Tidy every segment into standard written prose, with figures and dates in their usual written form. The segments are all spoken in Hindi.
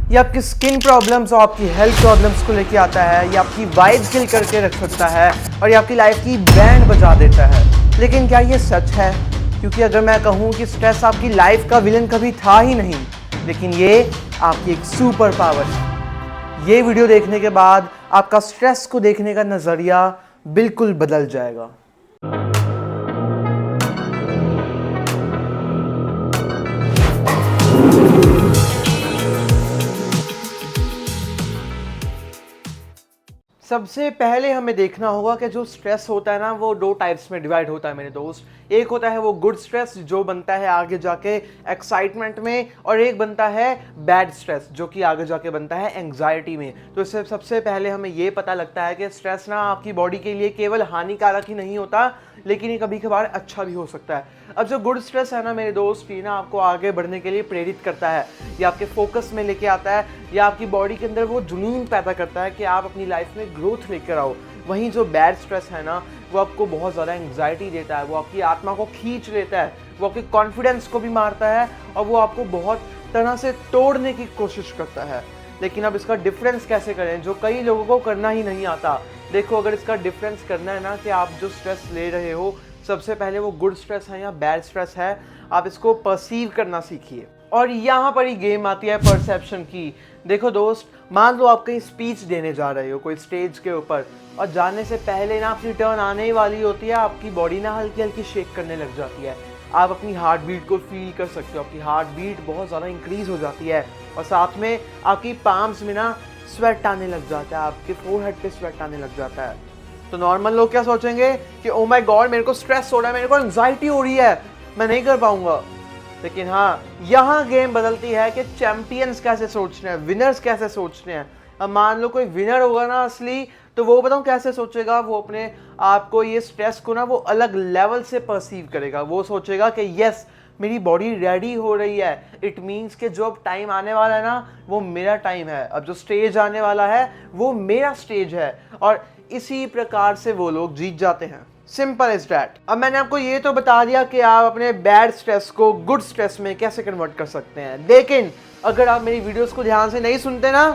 ये आपकी स्किन प्रॉब्लम्स और आपकी हेल्थ प्रॉब्लम्स को लेके आता है, ये आपकी वाइब किल करके रख सकता है और ये आपकी लाइफ की बैंड बजा देता है। लेकिन क्या ये सच है? क्योंकि अगर मैं कहूँ कि स्ट्रेस आपकी लाइफ का विलन कभी था ही नहीं, लेकिन ये आपकी एक सुपर पावर है। ये वीडियो देखने के बाद आपका स्ट्रेस को देखने का नज़रिया बिल्कुल बदल जाएगा। सबसे पहले हमें देखना होगा कि जो स्ट्रेस होता है ना, वो दो टाइप्स में डिवाइड होता है मेरे दोस्त। एक होता है वो गुड स्ट्रेस जो बनता है आगे जाके एक्साइटमेंट में, और एक बनता है बैड स्ट्रेस जो कि आगे जाके बनता है एंग्जाइटी में। तो इससे सबसे पहले हमें ये पता लगता है कि स्ट्रेस ना आपकी बॉडी के लिए केवल हानिकारक ही नहीं होता, लेकिन ये कभी कभार अच्छा भी हो सकता है। अब जो गुड स्ट्रेस है ना मेरे दोस्त, ये ना आपको आगे बढ़ने के लिए प्रेरित करता है, या आपके फोकस में लेके आता है, या आपकी बॉडी के अंदर वो जुनून पैदा करता है कि आप अपनी लाइफ में ग्रोथ लेकर आओ। वहीं जो बैड स्ट्रेस है ना, वो आपको बहुत ज़्यादा एंग्जाइटी देता है, वो आपकी आत्मा को खींच लेता है, वो आपके कॉन्फिडेंस को भी मारता है और वो आपको बहुत तरह से तोड़ने की कोशिश करता है। लेकिन अब इसका डिफरेंस कैसे करें, जो कई लोगों को करना ही नहीं आता। देखो, अगर इसका डिफरेंस करना है ना कि आप जो स्ट्रेस ले रहे हो, सबसे पहले वो गुड स्ट्रेस है या बैड स्ट्रेस है, आप इसको परसीव करना सीखिए। और यहाँ पर ही गेम आती है परसेप्शन की। देखो दोस्त, मान लो आप कहीं स्पीच देने जा रहे हो कोई स्टेज के ऊपर, और जाने से पहले ना आपकी टर्न आने ही वाली होती है, आपकी बॉडी ना हल्की हल्की शेक करने लग जाती है। आप अपनी हार्ट बीट को फील कर सकते हो, आपकी हार्ट बीट बहुत ज़्यादा इंक्रीज हो जाती है, और साथ में आपकी पाम्स में ना स्वेट आने लग जाता है, आपके फोरहेड पे स्वेट आने लग जाता है। तो नॉर्मल लोग क्या सोचेंगे कि ओ माय गॉड, मेरे को स्ट्रेस हो रहा है, मेरे को एंजाइटी हो रही है, मैं नहीं कर पाऊंगा। लेकिन हाँ, यहाँ गेम बदलती है कि चैंपियंस कैसे सोचने हैं, विनर्स कैसे सोचने हैं। अब मान लो कोई विनर होगा ना असली, तो वो बताऊँ कैसे सोचेगा, वो अपने आप को, ये स्ट्रेस को ना वो अलग लेवल से परसीव करेगा। वो सोचेगा कि यस, मेरी बॉडी रेडी हो रही है, इट मीन्स कि जो अब टाइम आने वाला है ना, वो मेरा टाइम है, अब जो स्टेज आने वाला है वो मेरा स्टेज है। और इसी प्रकार से वो लोग जीत जाते हैं। Simple is that. अब मैंने आपको ये तो बता दिया कि आप अपने बैड स्ट्रेस को गुड स्ट्रेस में कैसे कन्वर्ट कर सकते हैं, लेकिन अगर आप मेरी वीडियोस को ध्यान से नहीं सुनते ना,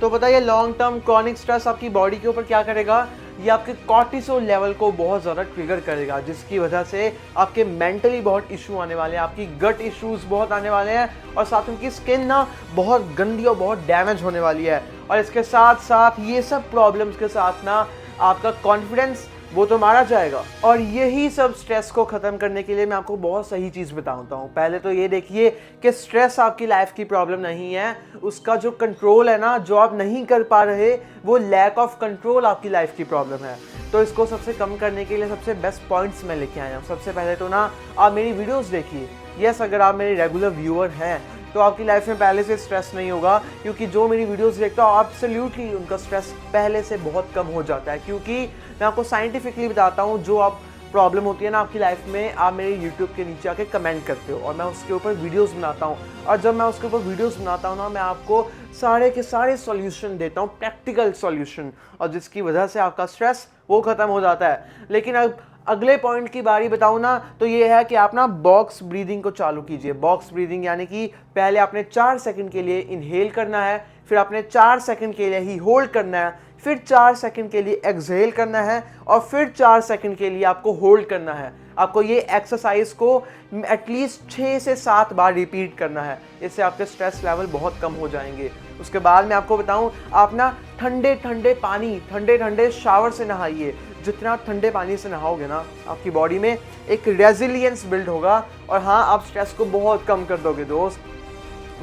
तो पता है लॉन्ग टर्म क्रॉनिक स्ट्रेस आपकी बॉडी के ऊपर क्या करेगा, ये आपके कॉर्टिसोल लेवल को बहुत ज़्यादा ट्रिगर करेगा, जिसकी वजह से आपके मेंटली बहुत इशू आने वाले हैं, आपकी गट इश्यूज बहुत आने वाले हैं, और साथ में उनकी स्किन ना बहुत गंदी और बहुत डैमेज होने वाली है। और इसके साथ साथ ये सब प्रॉब्लम्स के साथ ना आपका कॉन्फिडेंस वो तो मारा जाएगा। और यही सब स्ट्रेस को ख़त्म करने के लिए मैं आपको बहुत सही चीज़ बताता हूँ। पहले तो ये देखिए कि स्ट्रेस आपकी लाइफ की प्रॉब्लम नहीं है, उसका जो कंट्रोल है ना, जो आप नहीं कर पा रहे, वो लैक ऑफ कंट्रोल आपकी लाइफ की प्रॉब्लम है। तो इसको सबसे कम करने के लिए सबसे बेस्ट पॉइंट्स मैं लेके आया हूँ। सबसे पहले तो ना आप मेरी वीडियोस देखिए। यस, अगर आप मेरे रेगुलर व्यूअर हैं तो आपकी लाइफ में पहले से स्ट्रेस नहीं होगा, क्योंकि जो मेरी वीडियोस देखता हो एब्सोल्युटली उनका स्ट्रेस पहले से बहुत कम हो जाता है। क्योंकि मैं आपको साइंटिफिकली बताता हूँ, जो आप प्रॉब्लम होती है ना आपकी लाइफ में, आप मेरे यूट्यूब के नीचे आके कमेंट करते हो और मैं उसके ऊपर वीडियोस बनाता हूँ। और जब मैं उसके ऊपर वीडियोस बनाता हूँ ना, मैं आपको सारे के सारे सॉल्यूशन देता हूँ, प्रैक्टिकल सॉल्यूशन, और जिसकी वजह से आपका स्ट्रेस वो ख़त्म हो जाता है। लेकिन अब अगले पॉइंट की बारी बताऊँ ना, तो ये है कि आप ना बॉक्स ब्रीदिंग को चालू कीजिए। बॉक्स ब्रीदिंग यानी कि पहले आपने 4 सेकंड के लिए इनहेल करना है, फिर आपने 4 सेकंड के लिए ही होल्ड करना है, फिर 4 सेकंड के लिए एक्सहेल करना है, और फिर 4 सेकंड के लिए आपको होल्ड करना है। आपको ये एक्सरसाइज को एटलीस्ट 6 से 7 बार रिपीट करना है। इससे आपके स्ट्रेस लेवल बहुत कम हो जाएंगे। उसके बाद मैं आपको बताऊं, आप ना ठंडे ठंडे पानी, ठंडे ठंडे शावर से नहाइए। जितना ठंडे पानी से नहाओगे ना, आपकी बॉडी में एक रेजिलियंस बिल्ड होगा, और हाँ, आप स्ट्रेस को बहुत कम कर दोगे दोस्त।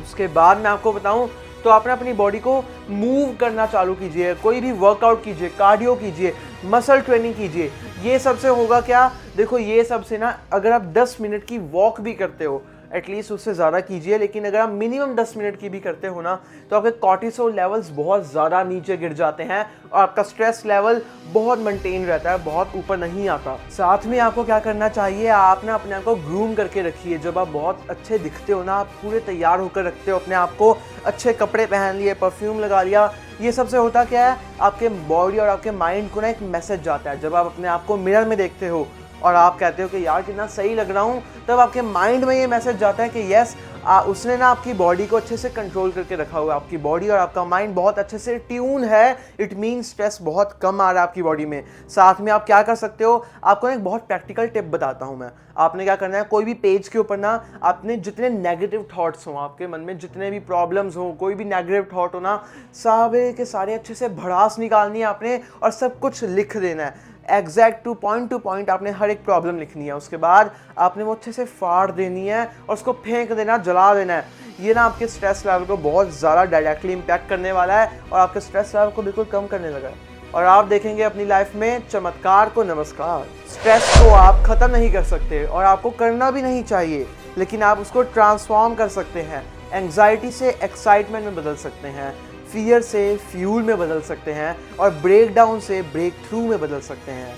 उसके बाद मैं आपको बताऊं, तो आपने अपनी बॉडी को मूव करना चालू कीजिए, कोई भी वर्कआउट कीजिए, कार्डियो कीजिए, मसल ट्रेनिंग कीजिए। ये सबसे होगा क्या, देखो ये सबसे ना, अगर आप 10 मिनट की वॉक भी करते हो, एटलीस्ट उससे ज़्यादा कीजिए, लेकिन अगर आप मिनिमम 10 मिनट की भी करते हो ना, तो आपके कॉर्टिसोल लेवल्स बहुत ज़्यादा नीचे गिर जाते हैं और आपका स्ट्रेस लेवल बहुत मेंटेन रहता है, बहुत ऊपर नहीं आता। साथ में आपको क्या करना चाहिए, आप ना अपने आप को ग्रूम करके रखिए। जब आप बहुत अच्छे दिखते हो ना, आप पूरे तैयार होकर रखते हो अपने आप को, अच्छे कपड़े पहन लिए, परफ्यूम लगा लिया, ये सबसे होता क्या है, आपके बॉडी और आपके माइंड को ना एक मैसेज जाता है। जब आप अपने आप को मिरर में देखते हो और आप कहते हो कि यार कितना सही लग रहा हूँ, तब आपके माइंड में ये मैसेज जाता है कि यस, उसने ना आपकी बॉडी को अच्छे से कंट्रोल करके रखा हुआ है। आपकी बॉडी और आपका माइंड बहुत अच्छे से ट्यून है। इट मीन स्ट्रेस बहुत कम आ रहा है आपकी बॉडी में। साथ में आप क्या कर सकते हो, आपको एक बहुत प्रैक्टिकल टिप बताता हूँ मैं। आपने क्या करना है, कोई भी पेज के ऊपर ना आपने जितने नेगेटिव थॉट्स हों आपके मन में, जितने भी प्रॉब्लम्स हों, कोई भी नेगेटिव थॉट हो ना, सारे के सारे अच्छे से भड़ास निकालनी है आपने और सब कुछ लिख देना है। एग्जैक्ट टू पॉइंट आपने हर एक प्रॉब्लम लिखनी है। उसके बाद आपने वो अच्छे से फाड़ देनी है और उसको फेंक देना, जला देना है। ये ना आपके स्ट्रेस लेवल को बहुत ज़्यादा डायरेक्टली इम्पैक्ट करने वाला है और आपके स्ट्रेस लेवल को बिल्कुल कम करने लगा है और आप देखेंगे अपनी लाइफ में चमत्कार को नमस्कार। स्ट्रेस को आप ख़त्म नहीं कर सकते और आपको करना भी नहीं चाहिए, लेकिन आप उसको ट्रांसफॉर्म कर सकते हैं। एंग्जाइटी से एक्साइटमेंट में बदल सकते हैं, फियर से फ्यूल में बदल सकते हैं और ब्रेक डाउन से ब्रेक थ्रू में बदल सकते हैं।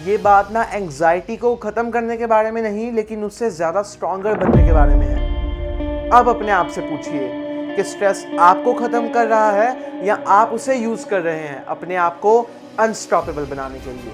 ये बात ना एंग्जाइटी को ख़त्म करने के बारे में नहीं, लेकिन उससे ज़्यादा स्ट्रॉन्गर बनने के बारे में है। अब अपने आप से पूछिए कि स्ट्रेस आपको ख़त्म कर रहा है या आप उसे यूज़ कर रहे हैं अपने आप को अनस्टॉपेबल बनाने के लिए।